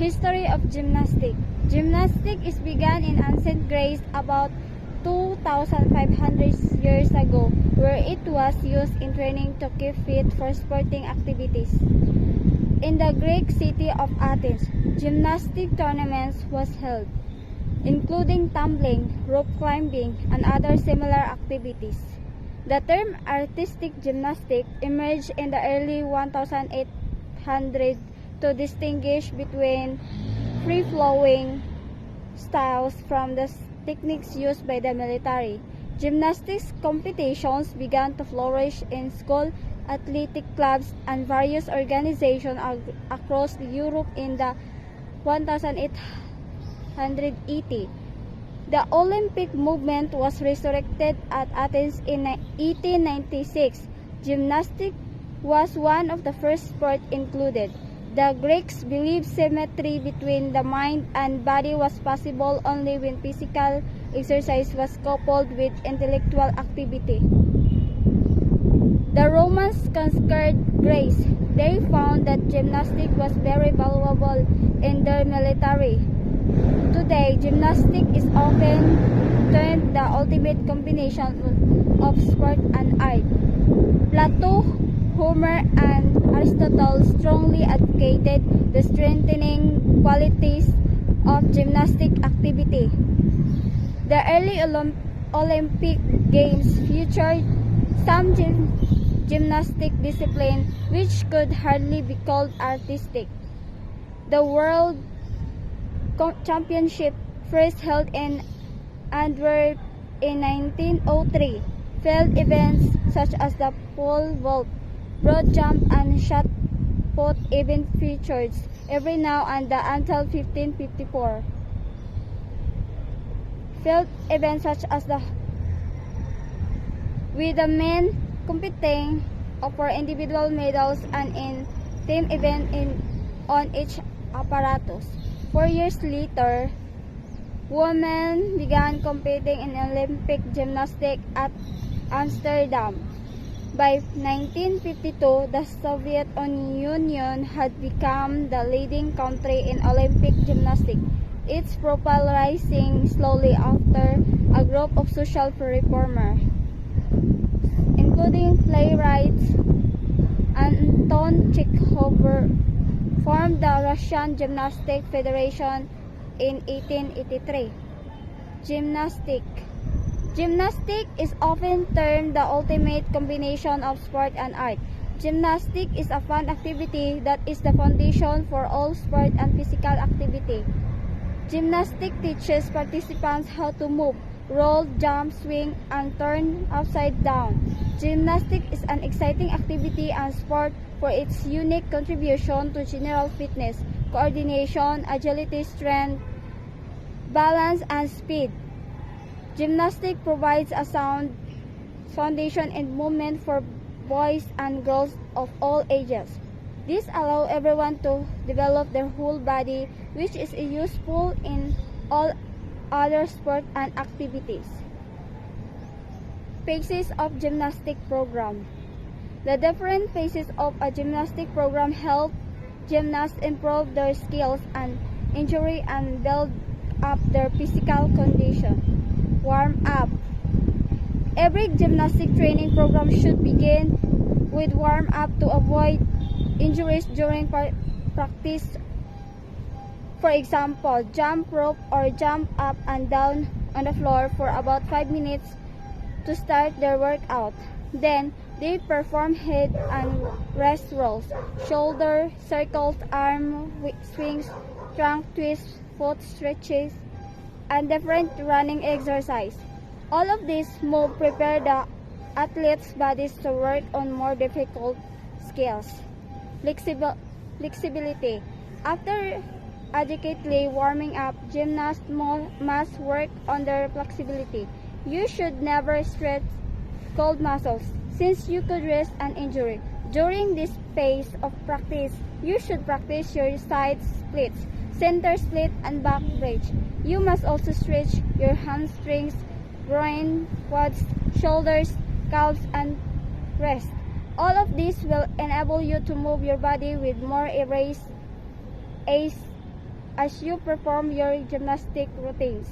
History of gymnastics. Gymnastics is began in ancient Greece about 2,500 years ago, where it was used in training to keep fit for sporting activities. In the Greek city of Athens, gymnastic tournaments was held, including tumbling, rope climbing, and other similar activities. The term artistic gymnastics emerged in the early 1800 to distinguish between free-flowing styles from the techniques used by the military. Gymnastics competitions began to flourish in school athletic clubs and various organizations across Europe in the 1880. The Olympic movement was resurrected at Athens in 1896. Gymnastics was one of the first sports included. The Greeks believed symmetry between the mind and body was possible only when physical exercise was coupled with intellectual activity. The Romans conquered Greece. They found that gymnastics was very valuable in their military. Today, gymnastics is often termed the ultimate combination of sport and art. Plato, Homer, and Aristotle strongly advocated the strengthening qualities of gymnastic activity. The early Olympic Games featured some gymnastic discipline which could hardly be called artistic. The World Championship, first held in Antwerp in 1903, field events such as the pole vault, broad jump, and shot put even featured every now and then until 1554. Field events such as with the men competing for individual medals and in team event on each apparatus. 4 years later, women began competing in Olympic gymnastics at Amsterdam. By 1952, the Soviet Union had become the leading country in Olympic gymnastics. It's popularizing slowly after a group of social reformers, including playwrights Anton Chekhov, formed the Russian Gymnastics Federation in 1883. Gymnastics is often termed the ultimate combination of sport and art. Gymnastics is a fun activity that is the foundation for all sport and physical activity. Gymnastics teaches participants how to move, roll, jump, swing, and turn upside down. Gymnastics is an exciting activity and sport for its unique contribution to general fitness, coordination, agility, strength, balance, and speed. Gymnastics provides a sound foundation in movement for boys and girls of all ages. This allows everyone to develop their whole body, which is useful in all other sports and activities. Phases of gymnastic program. The different phases of a gymnastic program help gymnasts improve their skills and injury and build up their physical condition. Warm up. Every gymnastic training program should begin with warm up to avoid injuries during practice. For example, jump rope or jump up and down on the floor for about 5 minutes to start their workout. Then, they perform head and wrist rolls, shoulder circles, arm swings, trunk twists, foot stretches, and different running exercise. All of these moves prepare the athletes' bodies to work on more difficult skills. Flexibility. After adequately warming up, gymnasts must work on their flexibility. You should never stretch cold muscles, since you could risk an injury. During this phase of practice, you should practice your side splits, center split, and back bridge. You must also stretch your hamstrings, groin, quads, shoulders, calves, and wrists. All of this will enable you to move your body with more ease as you perform your gymnastic routines.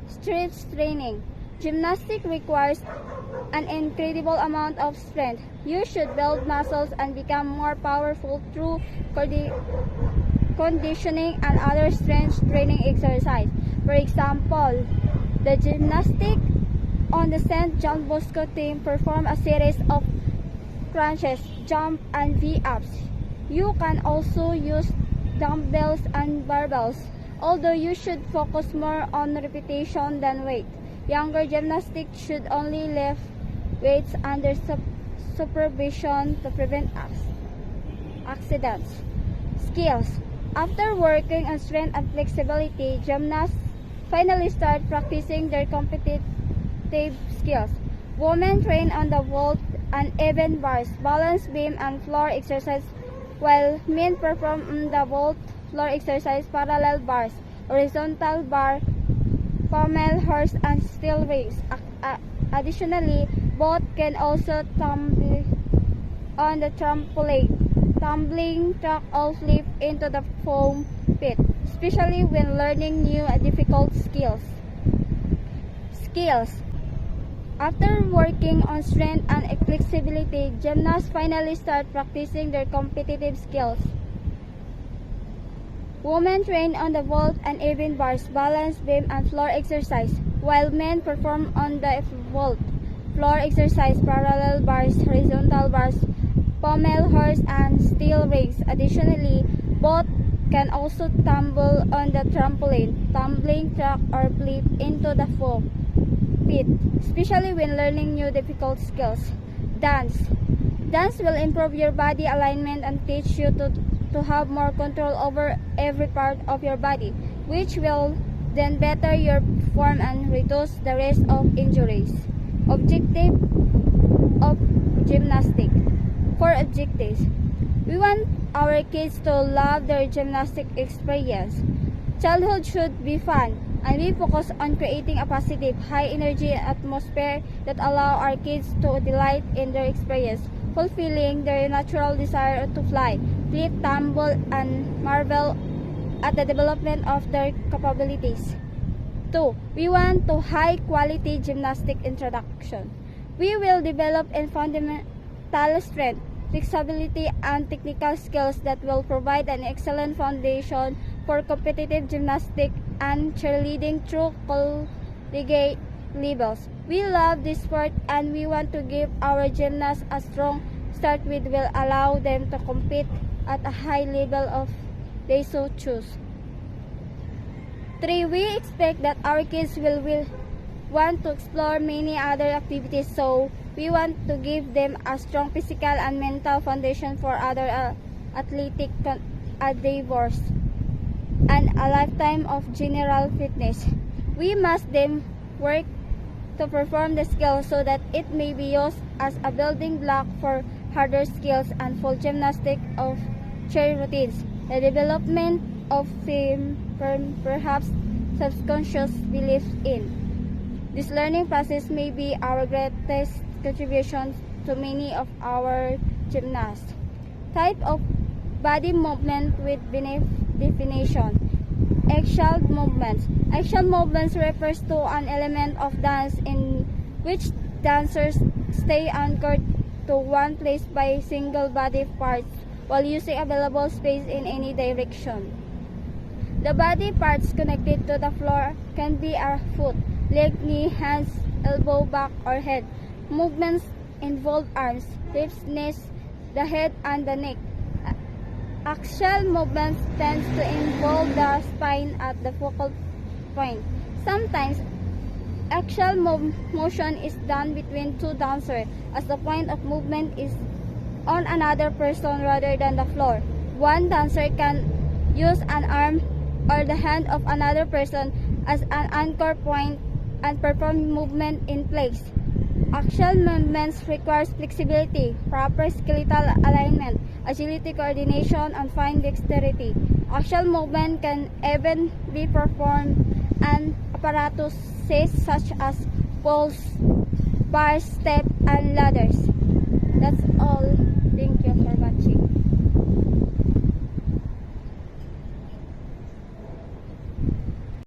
Strength training. Gymnastics requires an incredible amount of strength. You should build muscles and become more powerful through conditioning and other strength training exercise. For example, the gymnastic on the St. John Bosco team perform a series of crunches, jump, and V-ups. You can also use dumbbells and barbells, although you should focus more on repetition than weight. Younger gymnastics should only lift weights under supervision to prevent accidents. Skills. After working on strength and flexibility, gymnasts finally start practicing their competitive skills. Women train on the vault and even bars, balance beam, and floor exercise, while men perform on the vault, floor exercise, parallel bars, horizontal bar, pommel horse, and steel rings. Additionally, both can also tumble on the trampoline, tumbling track, or flip into the foam pit, especially when learning new and difficult skills. After working on strength and flexibility, gymnasts finally start practicing their competitive skills. Women train on the vault and even bars, balance beam, and floor exercise, while men perform on the vault, floor exercise, parallel bars, horizontal bars, pommel horse, and steel rings. Additionally, both can also tumble on the trampoline, tumbling track, or flip into the foam pit, especially when learning new difficult skills. Dance will improve your body alignment and teach you to have more control over every part of your body, which will then better your form and reduce the risk of injuries. Objective of gymnastics. 4 objectives. We want our kids to love their gymnastic experience. Childhood should be fun, and we focus on creating a positive, high-energy atmosphere that allow our kids to delight in their experience, fulfilling their natural desire to fly, flip, tumble, and marvel at the development of their capabilities. 2. We want to high-quality gymnastic introduction. We will develop in fundamental strength, flexibility, and technical skills that will provide an excellent foundation for competitive gymnastics and cheerleading through collegiate levels. We love this sport and we want to give our gymnasts a strong start which will allow them to compete at a high level if they so choose. 3. We expect that our kids will want to explore many other activities, so we want to give them a strong physical and mental foundation for other athletic endeavors and a lifetime of general fitness. We must then work to perform the skills so that it may be used as a building block for harder skills and full gymnastic of chair routines, the development of perhaps subconscious beliefs in. This learning process may be our greatest contribution to many of our gymnasts. Type of body movement with definition. Axial movements. Axial movements refers to an element of dance in which dancers stay anchored to one place by single body parts while using available space in any direction. The body parts connected to the floor can be a foot, leg, knee, hands, elbow, back, or head. Movements involve arms, hips, knees, the head, and the neck. Axial movements tend to involve the spine at the focal point. Sometimes, axial motion is done between two dancers as the point of movement is on another person rather than the floor. One dancer can use an arm or the hand of another person as an anchor point and perform movement in place. Axial movements requires flexibility, proper skeletal alignment, agility, coordination, and fine dexterity. Axial movement can even be performed on apparatuses such as poles, bars, steps, and ladders. That's all. Thank you for watching.